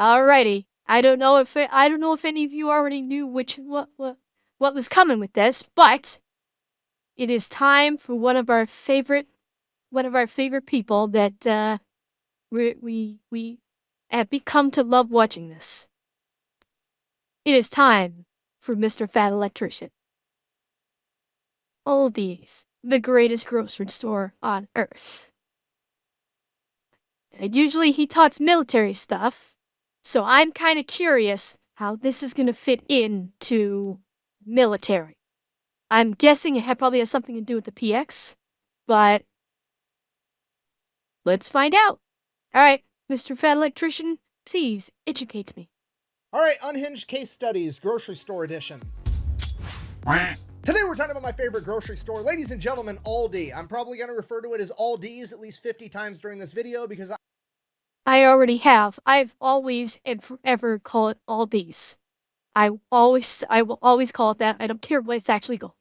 Alrighty. I don't know if any of you already knew what was coming with this, but it is time for one of our favorite people that we have become to love watching this. It is time for Mr. Fat Electrician. Aldi's, the greatest grocery store on earth. And usually he talks military stuff, so I'm kind of curious how this is going to fit into military. I'm guessing it probably has something to do with the PX, but let's find out. All right, Mr. Fat Electrician, please educate me. All right, Unhinged Case Studies, Grocery Store Edition. Today we're talking about my favorite grocery store. Ladies and gentlemen, Aldi. I'm probably going to refer to it as Aldi's at least 50 times during this video because I already have. I've always and forever call it Aldi's. I will always call it that. I don't care what it's actually called.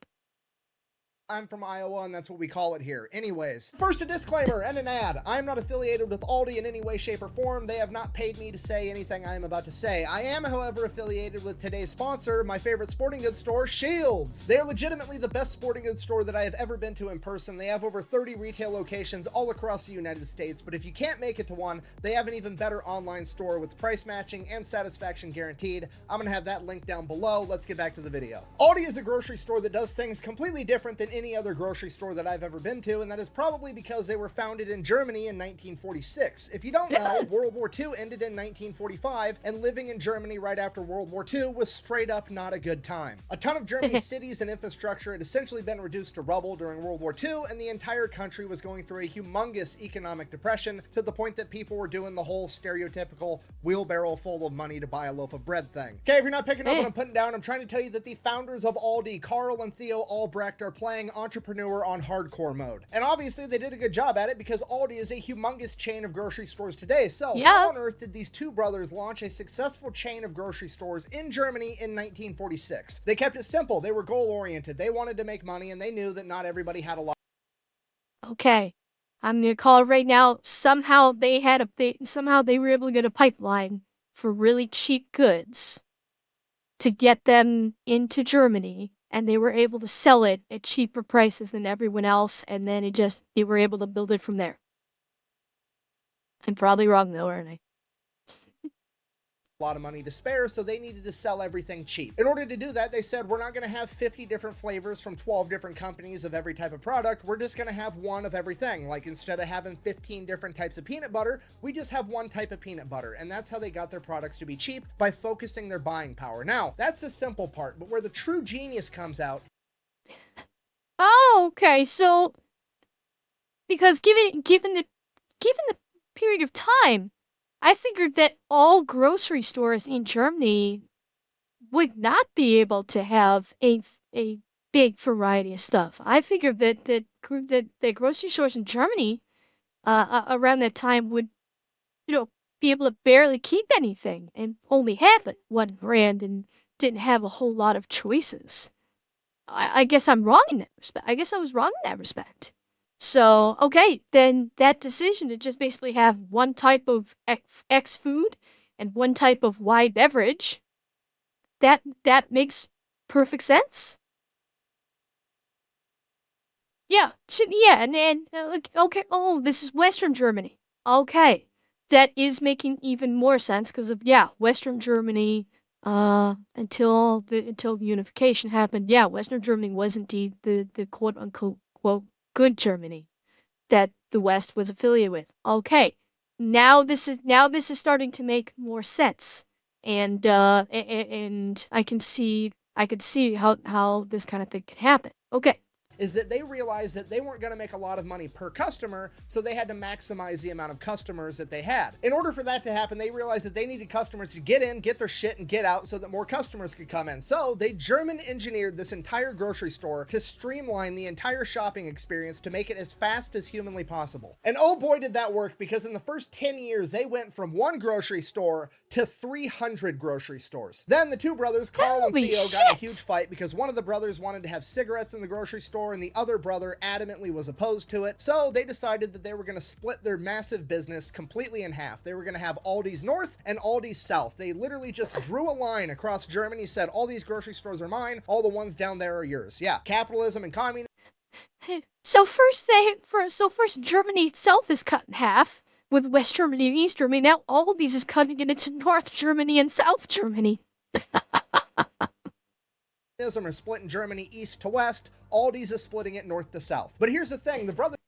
I'm from Iowa and that's what we call it here. Anyways, first a disclaimer and an ad. I'm not affiliated with Aldi in any way, shape, or form. They have not paid me to say anything I am about to say. I am, however, affiliated with today's sponsor, my favorite sporting goods store, Shields. They are legitimately the best sporting goods store that I have ever been to in person. They have over 30 retail locations all across the United States, but if you can't make it to one, they have an even better online store with price matching and satisfaction guaranteed. I'm gonna have that link down below. Let's get back to the video. Aldi is a grocery store that does things completely different than any other grocery store that I've ever been to, and that is probably because they were founded in Germany in 1946. If you don't know, World War II ended in 1945, and living in Germany right after World War II was straight up not a good time. A ton of Germany's cities and infrastructure had essentially been reduced to rubble during World War II, and the entire country was going through a humongous economic depression to the point that people were doing the whole stereotypical wheelbarrow full of money to buy a loaf of bread thing. Okay, if you're not picking up what I'm putting down, I'm trying to tell you that the founders of Aldi, Carl and Theo Albrecht, are playing entrepreneur on hardcore mode. And obviously they did a good job at it because Aldi is a humongous chain of grocery stores today. So how on earth did these two brothers launch a successful chain of grocery stores in Germany in 1946? They kept it simple. They were goal-oriented. They wanted to make money and they knew that not everybody had a lot. Okay. I'm gonna call it right now. Somehow they were able to get a pipeline for really cheap goods to get them into Germany, and they were able to sell it at cheaper prices than everyone else, and then they were able to build it from there. I'm probably wrong though, aren't I? Lot of money to spare, so they needed to sell everything cheap. In order to do that, they said, we're not going to have 50 different flavors from 12 different companies of every type of product. We're just going to have one of everything. Like, instead of having 15 different types of peanut butter, we just have one type of peanut butter. And that's how they got their products to be cheap, by focusing their buying power. Now, that's the simple part, but where the true genius comes out. Oh, okay. So, because given the period of time, I figured that all grocery stores in Germany would not be able to have a big variety of stuff. I figured that the grocery stores in Germany around that time would, be able to barely keep anything and only had like one brand and didn't have a whole lot of choices. I guess I'm wrong in that respect. I guess I was wrong in that respect. So, okay, then that decision to just basically have one type of X food and one type of Y beverage, that makes perfect sense. Yeah, okay, oh, this is Western Germany. Okay, that is making even more sense because of, Western Germany, until unification happened, Western Germany was indeed the quote unquote quote good Germany that the West was affiliated with. Okay, now this is starting to make more sense, and I could see how this kind of thing can happen. Okay. Is that they realized that they weren't going to make a lot of money per customer, so they had to maximize the amount of customers that they had. In order for that to happen, they realized that they needed customers to get in, get their shit, and get out so that more customers could come in. So they German engineered this entire grocery store to streamline the entire shopping experience to make it as fast as humanly possible. And oh boy did that work, because in the first 10 years, they went from one grocery store to 300 grocery stores. Then the two brothers, Carl and Theo, got in a huge fight because one of the brothers wanted to have cigarettes in the grocery store store, and the other brother adamantly was opposed to it. So they decided that they were going to split their massive business completely in half. They were going to have Aldi's North and Aldi's South. They literally just drew a line across Germany, said all these grocery stores are mine, all the ones down there are yours. Yeah, capitalism and communism. So first Germany itself is cut in half with West Germany and East Germany. Now all of these is cutting it into North Germany and South Germany. Are splitting Germany east to west. Aldi's is splitting it north to south. But here's the thing, the brothers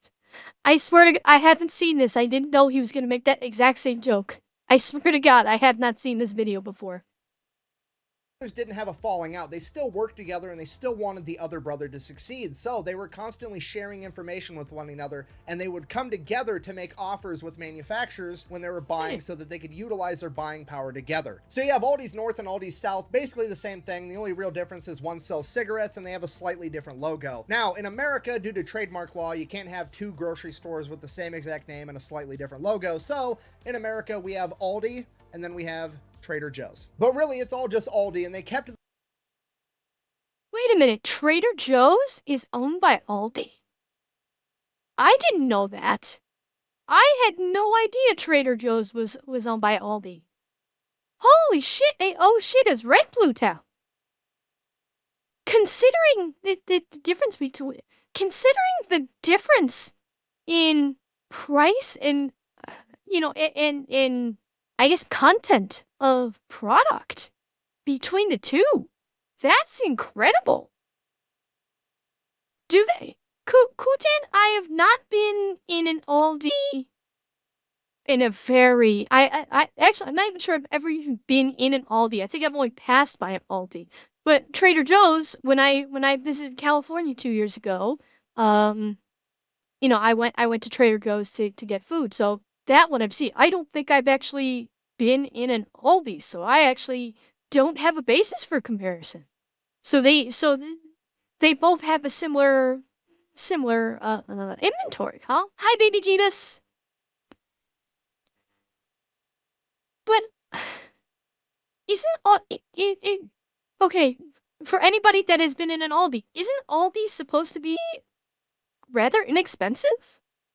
I swear to God, I haven't seen this. I didn't know he was going to make that exact same joke. I swear to God, I have not seen this video before. didn't have a falling out. They still worked together and they still wanted the other brother to succeed. So they were constantly sharing information with one another, and they would come together to make offers with manufacturers when they were buying so that they could utilize their buying power together. So you have Aldi's North and Aldi's South, basically the same thing. The only real difference is one sells cigarettes and they have a slightly different logo. Now, in America, due to trademark law, you can't have two grocery stores with the same exact name and a slightly different logo. So in America, we have Aldi and then we have Trader Joe's. But really, it's all just Aldi, and they kept... Wait a minute, Trader Joe's is owned by Aldi? I didn't know that. I had no idea Trader Joe's was owned by Aldi. Holy shit, oh shit, is Red Blue Town. Considering the difference between... Considering the difference in price and, you know, in I guess, content of product between the two. That's incredible. Do they? Kutan, I have not been in an Aldi in a very... I actually, I'm not even sure I've ever even been in an Aldi. I think I've only passed by an Aldi. But Trader Joe's, when I visited California 2 years ago, you know, I went to Trader Joe's to get food. So that one I've seen. I don't think I've actually been in an Aldi, so I actually don't have a basis for comparison. So they both have a similar inventory, huh? Hi, baby Jeebus. But isn't okay, for anybody that has been in an Aldi, isn't Aldi supposed to be rather inexpensive?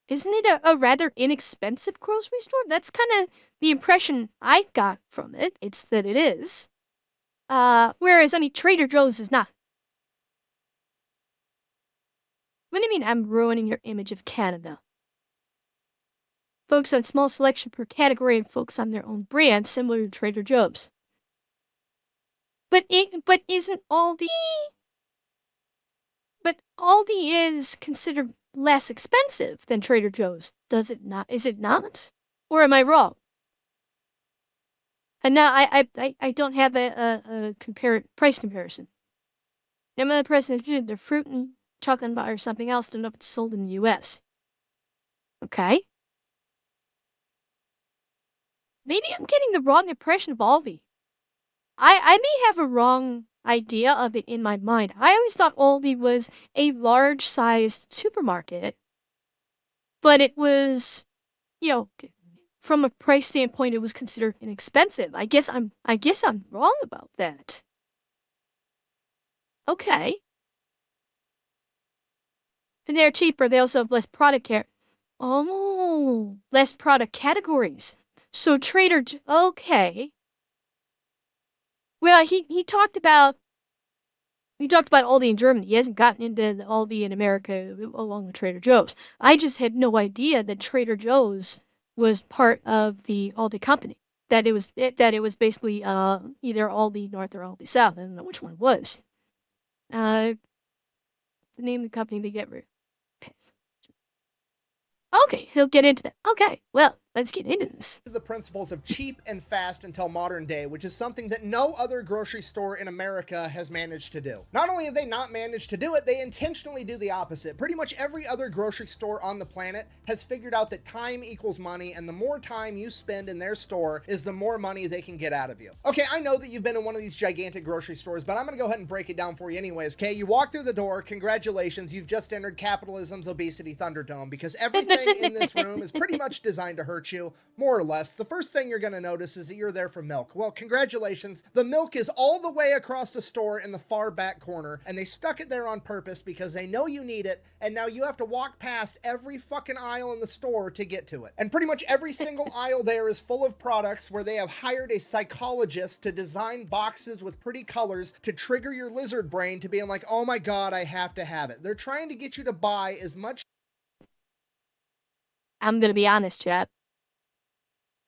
Isn't it a rather inexpensive grocery store? That's kind of the impression I got from it. It's that it is. Whereas, I mean, Trader Joe's is not. What do you mean I'm ruining your image of Canada? Focus on small selection per category and focus on their own brand, similar to Trader Joe's. But isn't Aldi... But Aldi is considered less expensive than Trader Joe's, does it not? Is it not? Or am I wrong? And now I don't have a price comparison. I'm the president. The fruit and chocolate bar or something else. Don't know if it's sold in the U.S. Okay. Maybe I'm getting the wrong impression of Aldi. I may have a wrong idea of it in my mind. I always thought Aldi was a large-sized supermarket, but it was, you know, from a price standpoint, it was considered inexpensive. I guess I'm wrong about that. Okay. And they're cheaper. They also have less product less product categories. So okay. Well, he talked about Aldi in Germany. He hasn't gotten into the Aldi in America along with Trader Joe's. I just had no idea that Trader Joe's was part of the Aldi company. That it was basically either Aldi North or Aldi South. I don't know which one it was. The name of the company they get rid. Okay, he'll get into that. Okay, well, let's get into this. The principles of cheap and fast until modern day, which is something that no other grocery store in America has managed to do. Not only have they not managed to do it, they intentionally do the opposite. Pretty much every other grocery store on the planet has figured out that time equals money, and the more time you spend in their store is the more money they can get out of you. Okay, I know that you've been in one of these gigantic grocery stores, but I'm gonna go ahead and break it down for you anyways, okay? You walk through the door, congratulations, you've just entered capitalism's obesity thunderdome, because everything in this room is pretty much designed to hurt hurt you, more or less. The first thing you're going to notice is that you're there for milk. Well, congratulations. The milk is all the way across the store in the far back corner, and they stuck it there on purpose because they know you need it, and now you have to walk past every fucking aisle in the store to get to it. And pretty much every single aisle there is full of products where they have hired a psychologist to design boxes with pretty colors to trigger your lizard brain to being like, oh my god, I have to have it. They're trying to get you to buy as much. I'm gonna be honest, Chad.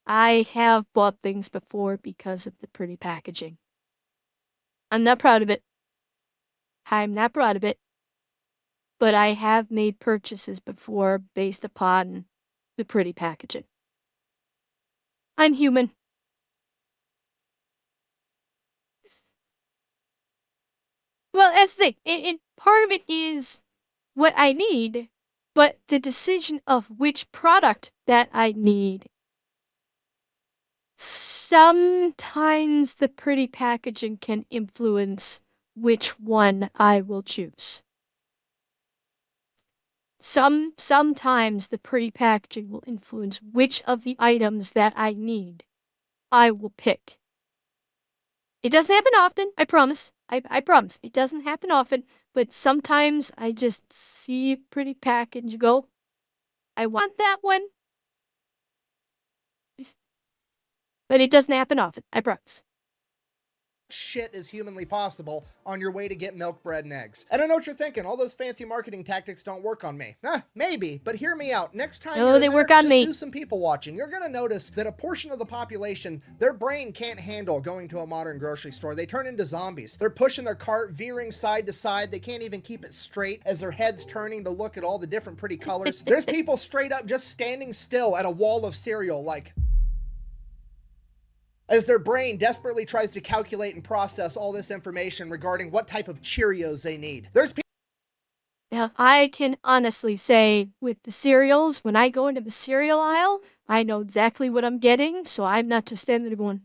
I have bought things before because of the pretty packaging. I'm not proud of it. I'm not proud of it. But I have made purchases before based upon the pretty packaging. I'm human. Well, that's the thing. Part of it is what I need, but the decision of which product that I need. Sometimes the pretty packaging can influence which one I will choose. Sometimes the pretty packaging will influence which of the items that I need I will pick. It doesn't happen often, I promise. I promise. It doesn't happen often, but sometimes I just see a pretty package and go, I want that one. But it doesn't happen often, I promise. Shit as humanly possible on your way to get milk, bread, and eggs. And I know what you're thinking, all those fancy marketing tactics don't work on me. Maybe, but hear me out. Next time No, you're they in work there, on just me. do some people watching. You're gonna notice that a portion of the population, their brain can't handle going to a modern grocery store. They turn into zombies. They're pushing their cart, veering side to side. They can't even keep it straight as their head's turning to look at all the different pretty colors. There's people straight up just standing still at a wall of cereal like, as their brain desperately tries to calculate and process all this information regarding what type of Cheerios they need. There's people. Now, I can honestly say with the cereals, when I go into the cereal aisle, I know exactly what I'm getting, so I'm not just standing there going,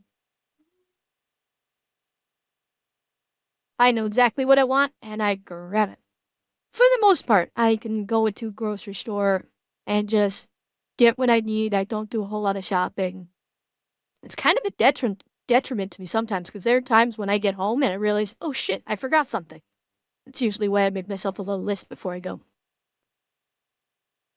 I know exactly what I want, and I grab it. For the most part, I can go into a grocery store and just get what I need. I don't do a whole lot of shopping. It's kind of a detriment to me sometimes because there are times when I get home and I realize, oh shit, I forgot something. It's usually why I make myself a little list before I go.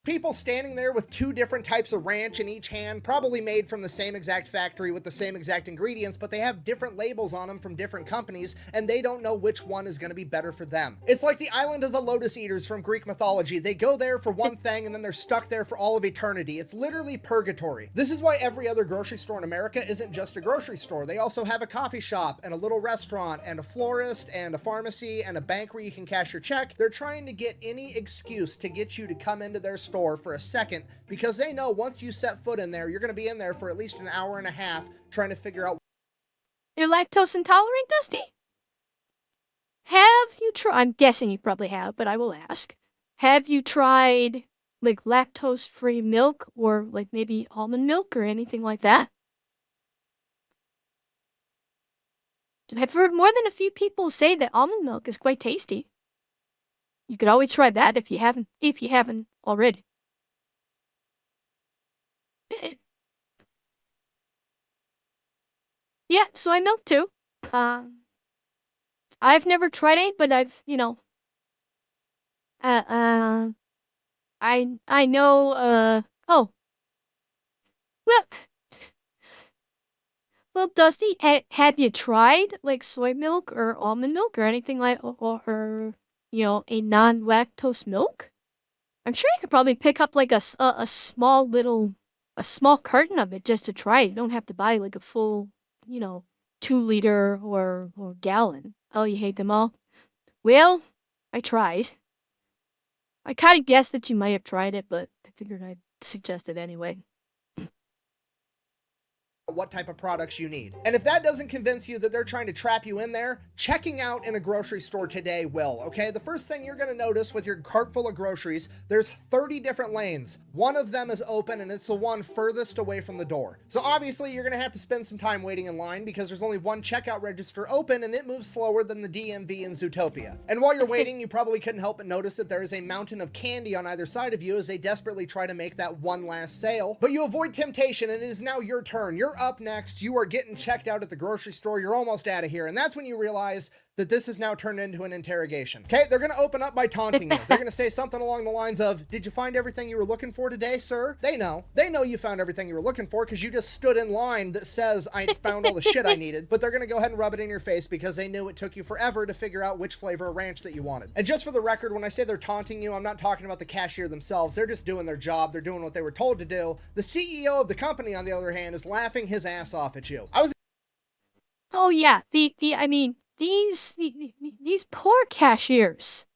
People standing there with two different types of ranch in each hand, probably made from the same exact factory with the same exact ingredients, but they have different labels on them from different companies, and they don't know which one is going to be better for them. It's like the Island of the Lotus Eaters from Greek mythology. They go there for one thing, and then they're stuck there for all of eternity. It's literally purgatory. This is why every other grocery store in America isn't just a grocery store. They also have a coffee shop, and a little restaurant, and a florist, and a pharmacy, and a bank where you can cash your check. They're trying to get any excuse to get you to come into their store for a second because they know once you set foot in there, you're going to be in there for at least an hour and a half trying to figure out. You're lactose intolerant, Dusty? Have you tried? I'm guessing you probably have, but I will ask. Have you tried like lactose-free milk or like maybe almond milk or anything like that? I've heard more than a few people say that almond milk is quite tasty. You could always try that if you haven't already. Yeah, soy milk too. I've never tried it, but uh, uh, I know, oh, well, well, Dusty, have you tried like soy milk or almond milk or anything like, or a non-lactose milk? I'm sure you could probably pick up like a small a small carton of it just to try it. You don't have to buy like a full, you know, 2 liter or gallon. Oh, you hate them all? Well, I tried. I kind of guessed that you might have tried it, but I figured I'd suggest it anyway. what type of products you need. And if that doesn't convince you that they're trying to trap you in there, checking out in a grocery store today will, okay? The first thing you're gonna notice with your cart full of groceries, there's 30 different lanes. One of them is open and it's the one furthest away from the door. So obviously you're gonna have to spend some time waiting in line because there's only one checkout register open and it moves slower than the DMV in Zootopia. And while you're waiting, you probably couldn't help but notice that there is a mountain of candy on either side of you as they desperately try to make that one last sale. But you avoid temptation and it is now your turn. You're up next. You are getting checked out at the grocery store. You're almost out of here. And that's when you realize that this has now turned into an interrogation. Okay, they're gonna open up by taunting you. They're gonna say something along the lines of, did you find everything you were looking for today, sir? They know you found everything you were looking for because you just stood in line that says I found all the shit I needed, but they're gonna go ahead and rub it in your face because they knew it took you forever to figure out which flavor of ranch that you wanted. And just for the record, when I say they're taunting you, I'm not talking about the cashier themselves. They're just doing their job. They're doing what they were told to do. The CEO of the company, on the other hand, is laughing his ass off at you. Oh yeah, I mean, these poor cashiers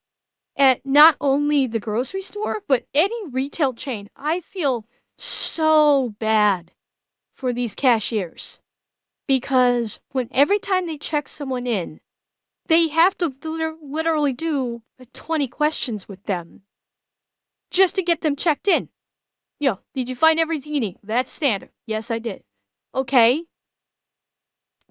at not only the grocery store, but any retail chain. I feel so bad for these cashiers because every time they check someone in, they have to literally do 20 questions with them just to get them checked in. Yo, did you find everything you need? That's standard. Yes, I did. Okay.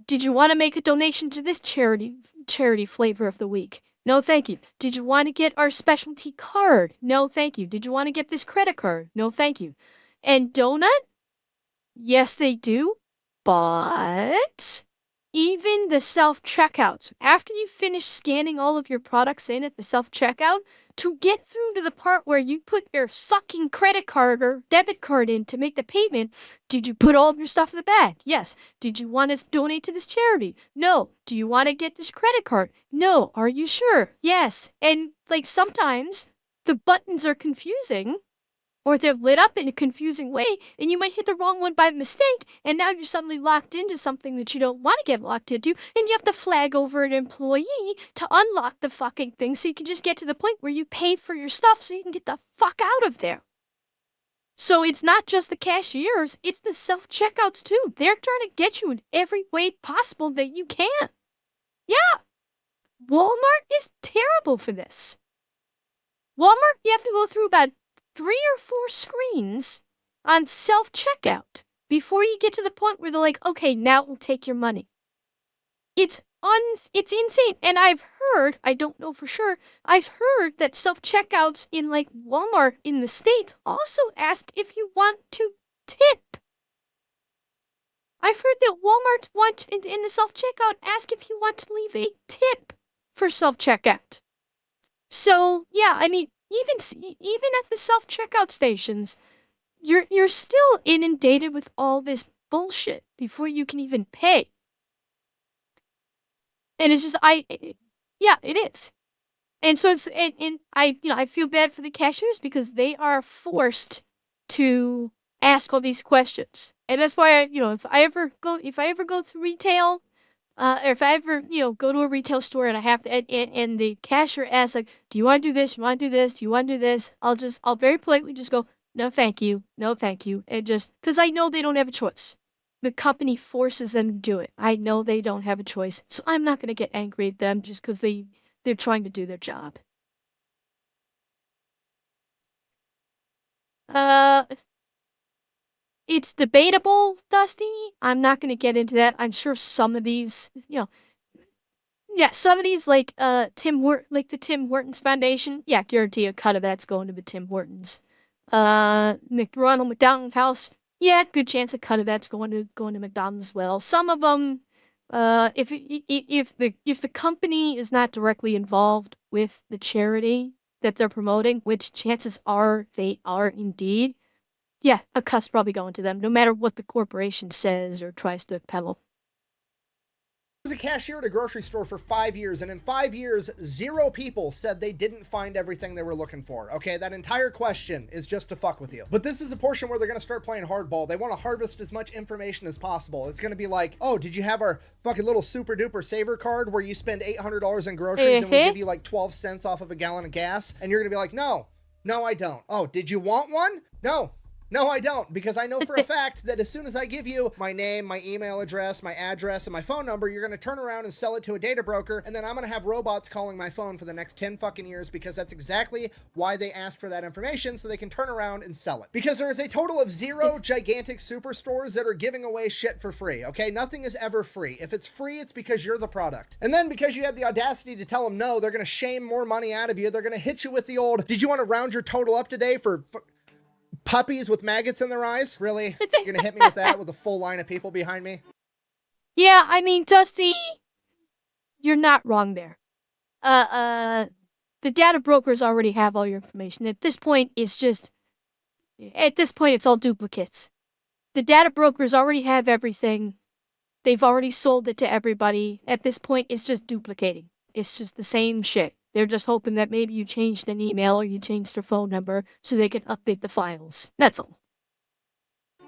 Did you want to make a donation to this charity flavor of the week? No, thank you. Did you want to get our specialty card? No, thank you. Did you want to get this credit card? No, thank you. And donut? Yes, they do. But even the self-checkouts, after you finish scanning all of your products in at the self-checkout, to get through to the part where you put your fucking credit card or debit card in to make the payment, did you put all of your stuff in the bag? Yes. Did you want to donate to this charity? No. Do you want to get this credit card? No. Are you sure? Yes. And like sometimes the buttons are confusing or they're lit up in a confusing way and you might hit the wrong one by mistake and now you're suddenly locked into something that you don't want to get locked into and you have to flag over an employee to unlock the fucking thing so you can just get to the point where you paid for your stuff so you can get the fuck out of there. So it's not just the cashiers, it's the self-checkouts too. They're trying to get you in every way possible that you can. Yeah, Walmart is terrible for this. Walmart, you have to go through about 3 or 4 screens on self-checkout before you get to the point where they're like, okay, now we'll take your money. It's insane. And I've heard, I don't know for sure, I've heard that self-checkouts in like Walmart in the States also ask if you want to tip. I've heard that Walmart in the self-checkout ask if you want to leave a tip for self-checkout. So, yeah, I mean, even at the self-checkout stations, you're still inundated with all this bullshit before you can even pay. And it's just yeah, it is. And so it's and I feel bad for the cashiers because they are forced to ask all these questions. And that's why if I ever go to retail, or if I ever, go to a retail store and I have to, and the cashier asks like, do you want to do this? You want to do this? Do you want to do this? I'll very politely just go, no, thank you. No, thank you. And just, cause I know they don't have a choice. The company forces them to do it. I know they don't have a choice. So I'm not going to get angry at them just cause they're trying to do their job. Uh, it's debatable, Dusty. I'm not going to get into that. I'm sure some of these, yeah, some of these like the Tim Hortons Foundation, yeah, guarantee a cut of that's going to the Tim Hortons. Ronald McDonald House, yeah, good chance a cut of that's going to McDonald's as well. Some of them, if the company is not directly involved with the charity that they're promoting, which chances are they are indeed, yeah, a cut's probably going to them, no matter what the corporation says or tries to peddle. Was a cashier at a grocery store for 5 years, and in 5 years, 0 people said they didn't find everything they were looking for. Okay, that entire question is just to fuck with you. But this is the portion where they're gonna start playing hardball. They want to harvest as much information as possible. It's gonna be like, oh, did you have our fucking little super duper saver card where you spend $800 in groceries and we give you like 12 cents off of a gallon of gas? And you're gonna be like, no, I don't. Oh, did you want one? No, No, I don't, because I know for a fact that as soon as I give you my name, my email address, my address, and my phone number, you're going to turn around and sell it to a data broker, and then I'm going to have robots calling my phone for the next 10 fucking years, because that's exactly why they asked for that information, so they can turn around and sell it. Because there is a total of 0 gigantic superstores that are giving away shit for free, okay? Nothing is ever free. If it's free, it's because you're the product. And then because you had the audacity to tell them no, they're going to shame more money out of you. They're going to hit you with the old, did you want to round your total up today for puppies with maggots in their eyes? Really? You're gonna hit me with that with a full line of people behind me? Yeah, I mean, Dusty, you're not wrong there. The data brokers already have all your information. At this point, it's all duplicates. The data brokers already have everything. They've already sold it to everybody. At this point, it's just duplicating. It's just the same shit. They're just hoping that maybe you changed an email or you changed your phone number so they can update the files. That's all.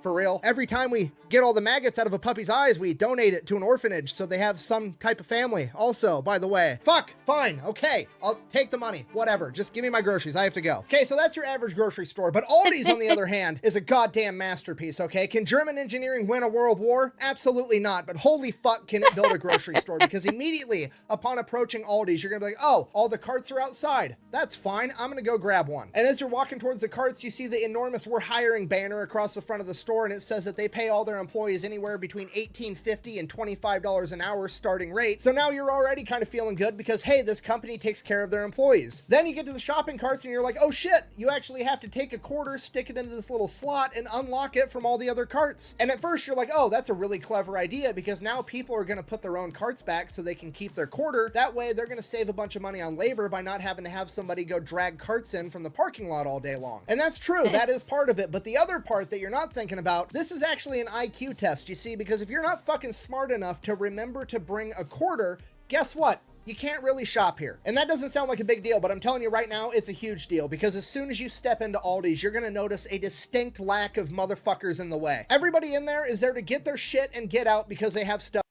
For real. Every time we get all the maggots out of a puppy's eyes, we donate it to an orphanage so they have some type of family. Also, by the way, fuck, fine, okay, I'll take the money, whatever, just give me my groceries, I have to go. Okay, so that's your average grocery store, but Aldi's, on the other hand, is a goddamn masterpiece, okay? Can German engineering win a world war? Absolutely not, but holy fuck can it build a grocery store, because immediately upon approaching Aldi's, you're gonna be like, oh, all the carts are outside. That's fine, I'm gonna go grab one. And as you're walking towards the carts, you see the enormous "We're hiring" banner across the front of the store, and it says that they pay all their employees anywhere between $18.50 and $25 an hour starting rate. So now you're already kind of feeling good because, hey, this company takes care of their employees. Then you get to the shopping carts and you're like, oh shit, you actually have to take a quarter, stick it into this little slot, and unlock it from all the other carts. And at first you're like, oh, that's a really clever idea, because now people are going to put their own carts back so they can keep their quarter. That way they're going to save a bunch of money on labor by not having to have somebody go drag carts in from the parking lot all day long. And that's true, that is part of it. But the other part that you're not thinking about, this is actually an IQ test, you see, because if you're not fucking smart enough to remember to bring a quarter, guess what? You can't really shop here. And that doesn't sound like a big deal, but I'm telling you right now, it's a huge deal, because as soon as you step into Aldi's, you're gonna notice a distinct lack of motherfuckers in the way. Everybody in there is there to get their shit and get out because they have stuff.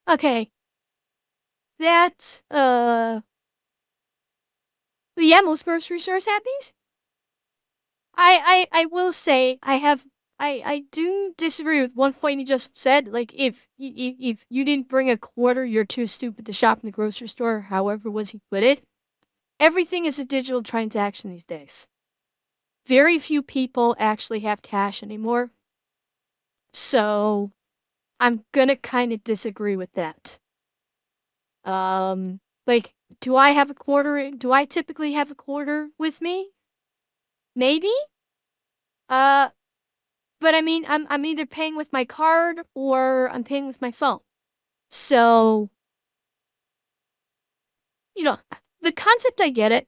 Okay. That, yeah, most grocery stores have these. I will say I do disagree with one point you just said. Like, if you didn't bring a quarter, you're too stupid to shop in the grocery store. However was he put it? Everything is a digital transaction these days. Very few people actually have cash anymore. So I'm gonna kind of disagree with that. Like, do I have a quarter? Do I typically have a quarter with me? Maybe. Uh, but I mean, I'm either paying with my card or I'm paying with my phone. So, you know, the concept, I get it,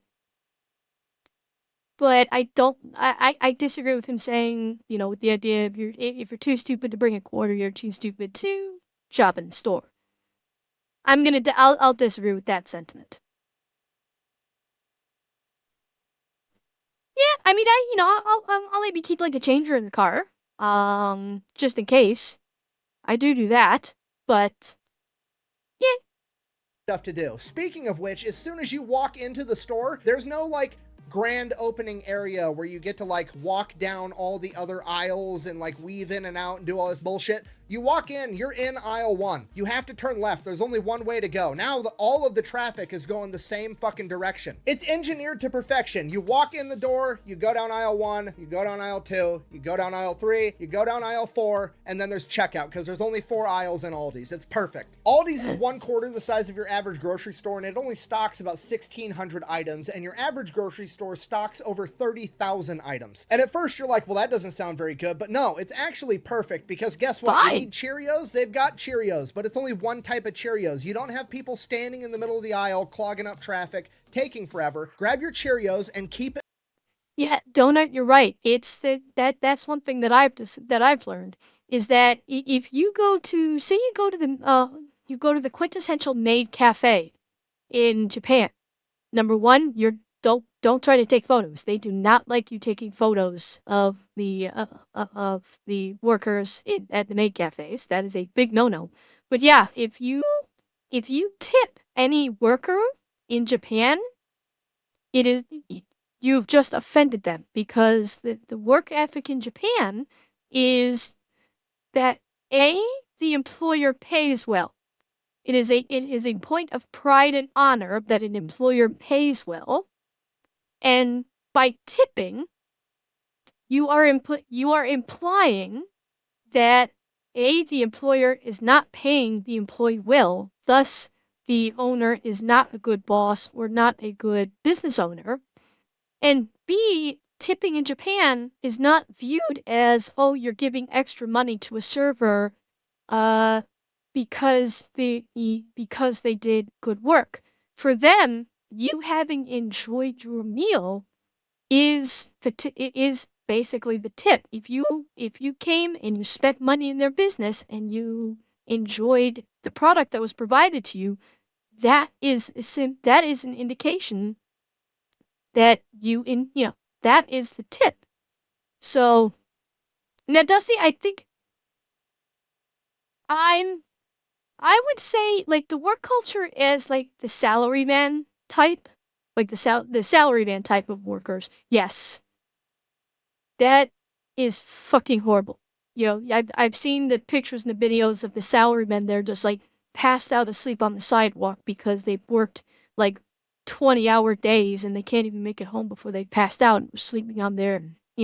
but I don't. I disagree with him saying, with the idea if you're too stupid to bring a quarter, you're too stupid to shop in the store. I'll disagree with that sentiment. Yeah, I mean, I'll maybe keep like a changer in the car, just in case. I do that, but yeah. Stuff to do. Speaking of which, as soon as you walk into the store, there's no like grand opening area where you get to like walk down all the other aisles and like weave in and out and do all this bullshit. You walk in, you're in aisle 1. You have to turn left. There's only one way to go. Now all of the traffic is going the same fucking direction. It's engineered to perfection. You walk in the door, you go down aisle 1, you go down aisle 2, you go down aisle 3, you go down aisle 4, and then there's checkout because there's only 4 aisles in Aldi's. It's perfect. Aldi's is 1/4 the size of your average grocery store, and it only stocks about 1,600 items, and your average grocery store stocks over 30,000 items. And at first you're like, well, that doesn't sound very good, but no, it's actually perfect, because guess what? Fine. You need Cheerios? They've got Cheerios, but it's only one type of Cheerios. You don't have people standing in the middle of the aisle, clogging up traffic, taking forever. Grab your Cheerios and keep it. Yeah, donut, you're right. It's that's one thing that I've learned is that if you go to say you go to the quintessential maid cafe in Japan. Number one, don't try to take photos. They do not like you taking photos of the workers at the maid cafes. That is a big no-no. But yeah, if you tip any worker in Japan, it is you've just offended them, because the work ethic in Japan is that A, the employer pays well. It is a point of pride and honor that an employer pays well, and by tipping, you are implying that A, the employer is not paying the employee well, thus the owner is not a good boss or not a good business owner, and B, tipping in Japan is not viewed as, oh, you're giving extra money to a server uh because they did good work. For them, you having enjoyed your meal is basically the tip. If you came and you spent money in their business and you enjoyed the product that was provided to you, that is an indication that that is the tip. So now, Dusty, I'm I would say like the work culture is like the salaryman type, like the salaryman type of workers. Yes, that is fucking horrible. I've seen the pictures and the videos of the salarymen. They're just like passed out asleep on the sidewalk because they've worked like 20-hour days and they can't even make it home before they passed out and were sleeping on their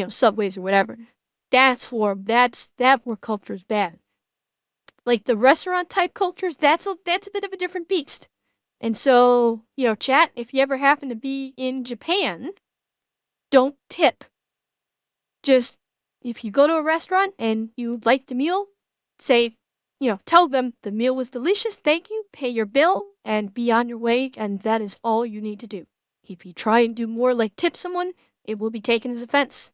subways or whatever. That's horrible. That work culture is bad. Like the restaurant type cultures, that's a bit of a different beast. And so, chat, if you ever happen to be in Japan, don't tip. Just if you go to a restaurant and you like the meal, say, tell them the meal was delicious, thank you, pay your bill, and be on your way, and that is all you need to do. If you try and do more like tip someone, it will be taken as offense.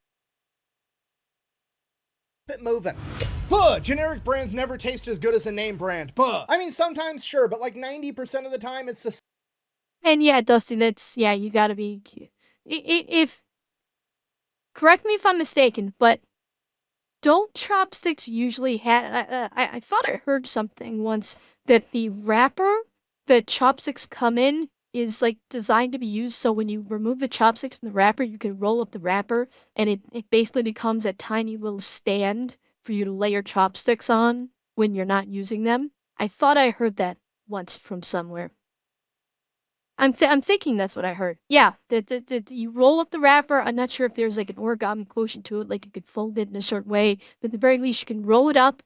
Bit moving. Buh! Generic brands never taste as good as a name brand. Buh! I mean, sometimes, sure, but like 90% of the time, it's the And yeah, Dustin, you gotta be. If correct me if I'm mistaken, but don't chopsticks usually have? I thought I heard something once that the wrapper that chopsticks come in is like designed to be used so when you remove the chopsticks from the wrapper, you can roll up the wrapper and it basically becomes a tiny little stand for you to lay your chopsticks on when you're not using them. I thought I heard that once from somewhere. I'm thinking that's what I heard. Yeah, that you roll up the wrapper. I'm not sure if there's like an origami quotient to it, like you could fold it in a certain way, but at the very least you can roll it up,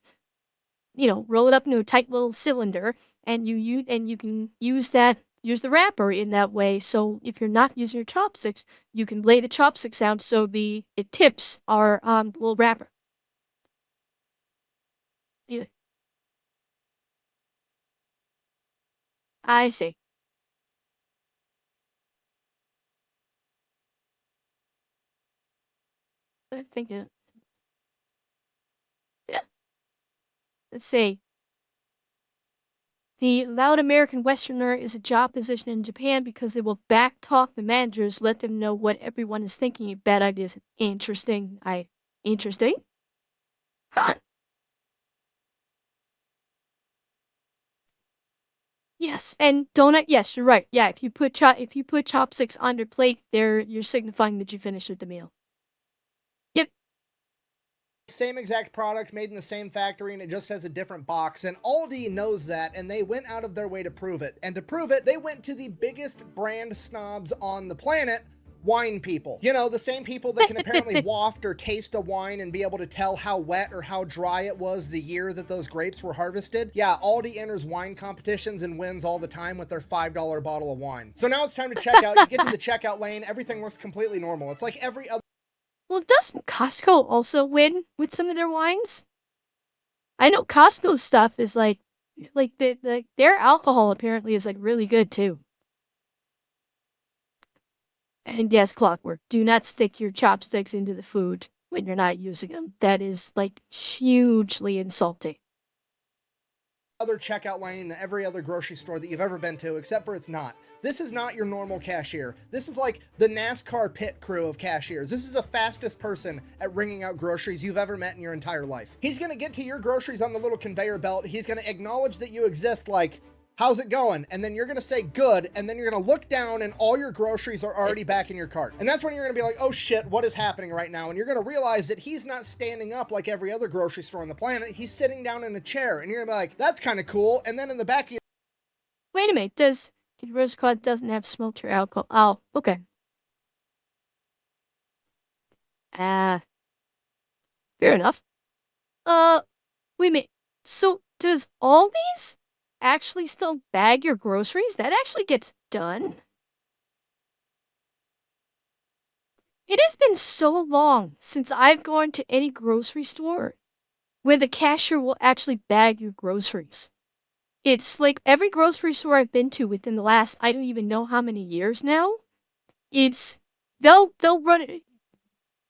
roll it up into a tight little cylinder, and you can use the wrapper in that way. So if you're not using your chopsticks, you can lay the chopsticks out so the tips are on the little wrapper. Yeah, I see. I think yeah. Let's see. The loud American Westerner is a job position in Japan because they will backtalk the managers, let them know what everyone is thinking of bad ideas. Interesting. Yes, and donut. Yes, you're right. Yeah, if you put chopsticks on your plate, you're signifying that you finished with the meal. Yep. same exact product made in the same factory and it just has a different box. And Aldi knows that and they went out of their way to prove it. And to prove it, they went to the biggest brand snobs on the planet. Wine people. The same people that can apparently waft or taste a wine and be able to tell how wet or how dry it was the year that those grapes were harvested. Yeah, Aldi enters wine competitions and wins all the time with their $5 bottle of wine. So now it's time to check out. You get to the checkout lane, everything looks completely normal. It's like every other. Well, does Costco also win with some of their wines? I know Costco stuff is like their alcohol apparently is like really good too. And yes, clockwork. Do not stick your chopsticks into the food when you're not using them. That is like hugely insulting. Other checkout lane in every other grocery store that you've ever been to, except for it's not. This is not your normal cashier. This is like the NASCAR pit crew of cashiers. This is the fastest person at ringing out groceries you've ever met in your entire life. He's gonna get to your groceries on the little conveyor belt. He's gonna acknowledge that you exist like, how's it going? And then you're going to say good, and then you're going to look down and all your groceries are already back in your cart. And that's when you're going to be like, oh shit, what is happening right now? And you're going to realize that he's not standing up like every other grocery store on the planet. He's sitting down in a chair, and you're going to be like, that's kind of cool. And then in the back of your... Wait a minute, the roast cod doesn't have smoked or alcohol. Oh, okay. Ah, fair enough. Uh, wait a minute. So does Aldi's actually still bag your groceries? That actually gets done? It has been so long since I've gone to any grocery store where the cashier will actually bag your groceries. It's like every grocery store I've been to within the last I don't even know how many years now. It's they'll run it.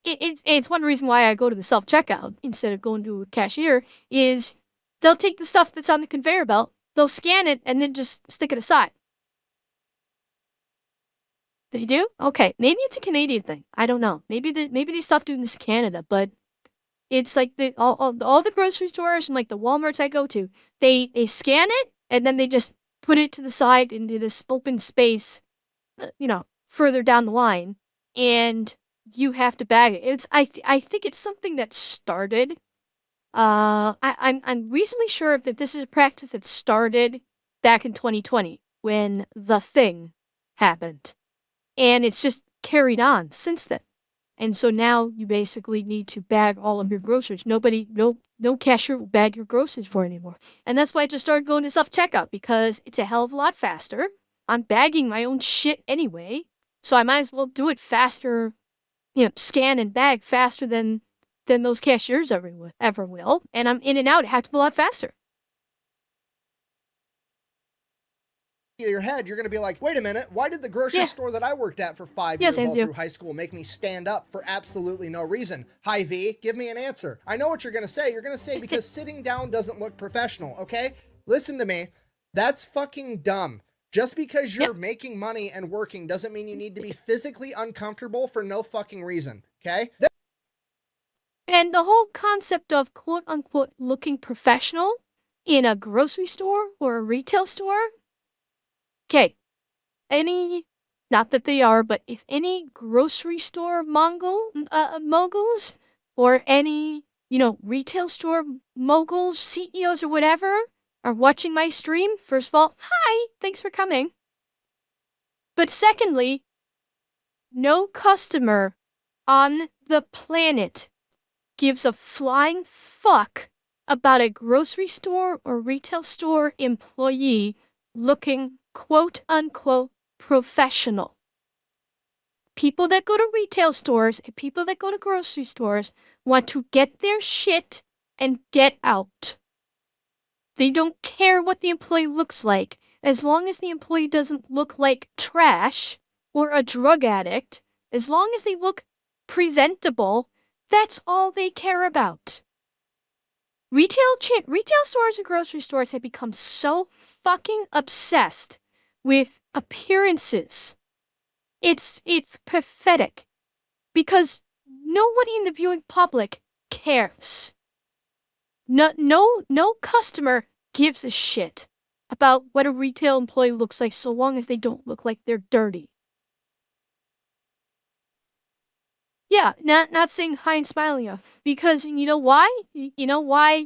It's one reason why I go to the self checkout instead of going to a cashier is they'll take the stuff that's on the conveyor belt, they'll scan it, and then just stick it aside. They do? Okay, maybe it's a Canadian thing. I don't know. Maybe they stopped doing this in Canada, but it's like all the grocery stores and like the Walmarts I go to, they scan it and then they just put it to the side into this open space, further down the line, and you have to bag it. I think it's something that started. I'm reasonably sure that this is a practice that started back in 2020 when the thing happened, and it's just carried on since then. And so now you basically need to bag all of your groceries. No cashier will bag your groceries for anymore. And that's why I just started going to self-checkout because it's a hell of a lot faster. I'm bagging my own shit anyway, so I might as well do it faster, scan and bag faster than those cashiers ever will. And I'm in and out a heck of a lot faster. your head, you're going to be like, wait a minute, why did the grocery store that I worked at for 5 years all through high school make me stand up for absolutely no reason? Hi, V, give me an answer. I know what you're going to say. You're going to say because sitting down doesn't look professional, okay? Listen to me. That's fucking dumb. Just because you're making money and working doesn't mean you need to be physically uncomfortable for no fucking reason, okay? And the whole concept of quote unquote looking professional in a grocery store or a retail store. Okay, not that they are, but if any grocery store moguls or any, retail store moguls, CEOs or whatever are watching my stream, first of all, hi, thanks for coming. But secondly, no customer on the planet gives a flying fuck about a grocery store or retail store employee looking quote unquote professional. People that go to retail stores and people that go to grocery stores want to get their shit and get out. They don't care what the employee looks like as long as the employee doesn't look like trash or a drug addict, as long as they look presentable. That's all they care about. Retail stores and grocery stores have become so fucking obsessed with appearances. It's pathetic because nobody in the viewing public cares. No customer gives a shit about what a retail employee looks like so long as they don't look like they're dirty. Yeah, not saying hi and smiling you, because you know why? You know why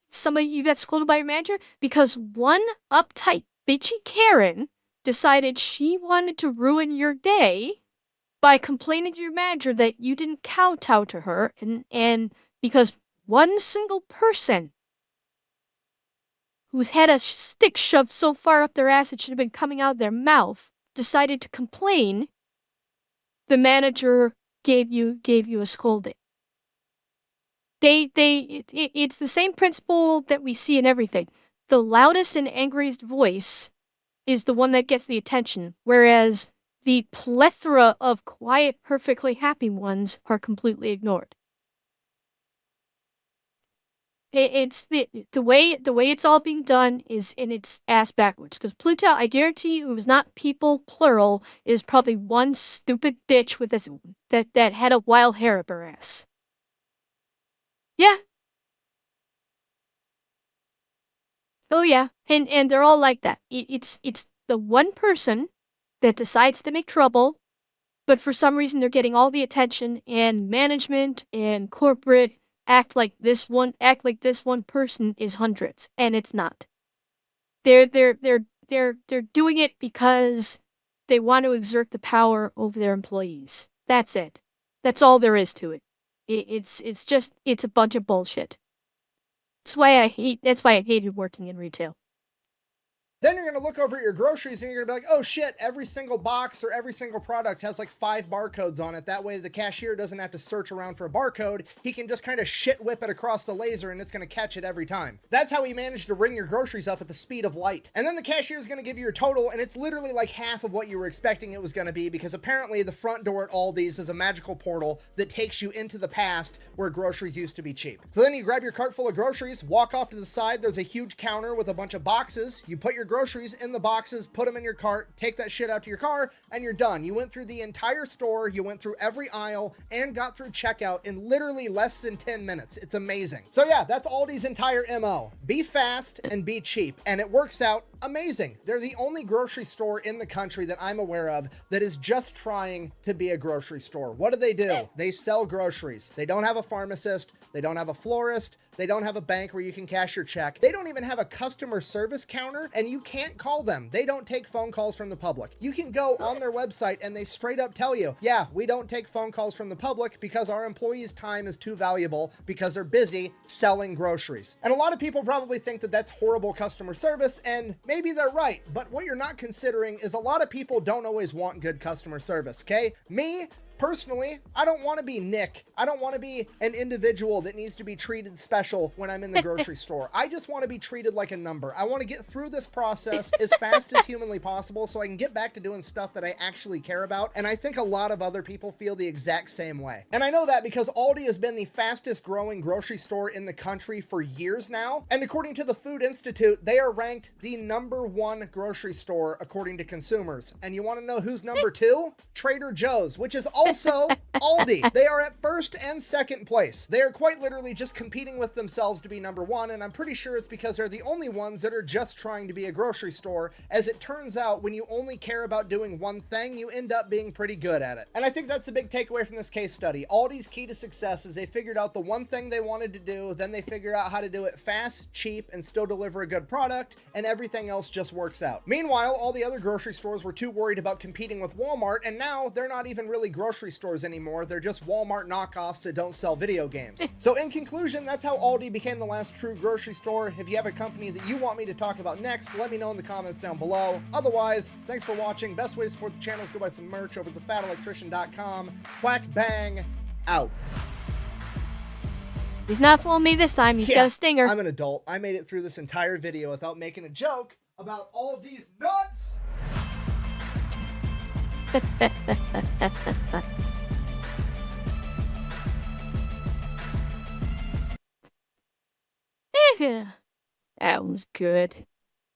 somebody got scolded by your manager? Because one uptight, bitchy Karen decided she wanted to ruin your day by complaining to your manager that you didn't kowtow to her, and because one single person who's had a stick shoved so far up their ass it should have been coming out of their mouth decided to complain, the manager gave you a scolding. It's the same principle that we see in everything. The loudest and angriest voice is the one that gets the attention, whereas the plethora of quiet, perfectly happy ones are completely ignored. It's the way it's all being done is in its ass backwards. Because Pluto, I guarantee you, it was not people plural. Is probably one stupid bitch with this that had a wild hair up her ass. Yeah, Oh yeah, and they're all like that. It's the one person that decides to make trouble, but for some reason they're getting all the attention, and management and corporate act like this one person is hundreds, and it's not. They're doing it because they want to exert the power over their employees. That's it. That's all there is to it. It's a bunch of bullshit. That's why I hated working in retail. Then you're going to look over at your groceries and you're going to be like, oh shit, every single box or every single product has like 5 barcodes on it. That way the cashier doesn't have to search around for a barcode. He can just kind of shit whip it across the laser and it's going to catch it every time. That's how he managed to ring your groceries up at the speed of light. And then the cashier is going to give you your total, and it's literally like half of what you were expecting it was going to be, because apparently the front door at Aldi's is a magical portal that takes you into the past where groceries used to be cheap. So then you grab your cart full of groceries, walk off to the side. There's a huge counter with a bunch of boxes. You put your groceries in the boxes, put them in your cart, take that shit out to your car, and you're done. You went through the entire store, you went through every aisle, and got through checkout in literally less than 10 minutes. It's amazing. So yeah, that's Aldi's entire MO. Be fast and be cheap, and it works out amazing. They're the only grocery store in the country that I'm aware of that is just trying to be a grocery store. What do? They sell groceries. They don't have a pharmacist. They don't have a florist. They don't have a bank where you can cash your check. They don't even have a customer service counter, and you can't call them. They don't take phone calls from the public. You can go on their website and they straight up tell you, yeah, we don't take phone calls from the public because our employees' time is too valuable because they're busy selling groceries. And a lot of people probably think that that's horrible customer service, and maybe they're right, but what you're not considering is a lot of people don't always want good customer service, okay? Me, personally, I don't want to be Nick. I don't want to be an individual that needs to be treated special when I'm in the grocery store. I just want to be treated like a number. I want to get through this process as fast as humanly possible so I can get back to doing stuff that I actually care about. And I think a lot of other people feel the exact same way. And I know that because Aldi has been the fastest growing grocery store in the country for years now. And according to the Food Institute, they are ranked the #1 grocery store according to consumers. And you want to know who's #2? Trader Joe's, which is also Aldi. They are at first and second place. They are quite literally just competing with themselves to be #1, and I'm pretty sure it's because they're the only ones that are just trying to be a grocery store. As it turns out, when you only care about doing one thing, you end up being pretty good at it. And I think that's the big takeaway from this case study. Aldi's key to success is they figured out the one thing they wanted to do, then they figure out how to do it fast, cheap, and still deliver a good product, and everything else just works out. Meanwhile, all the other grocery stores were too worried about competing with Walmart, and now they're not even really grocery stores anymore. They're just Walmart knockoffs that don't sell video games. So in conclusion, that's how Aldi became the last true grocery store. If you have a company that you want me to talk about next, let me know in the comments down below. Otherwise, thanks for watching. Best way to support the channel is go buy some merch over at thefatelectrician.com. Quack bang out. He's not fooling me this time. He's got a stinger. I'm an adult. I made it through this entire video without making a joke about all these nuts. That was good.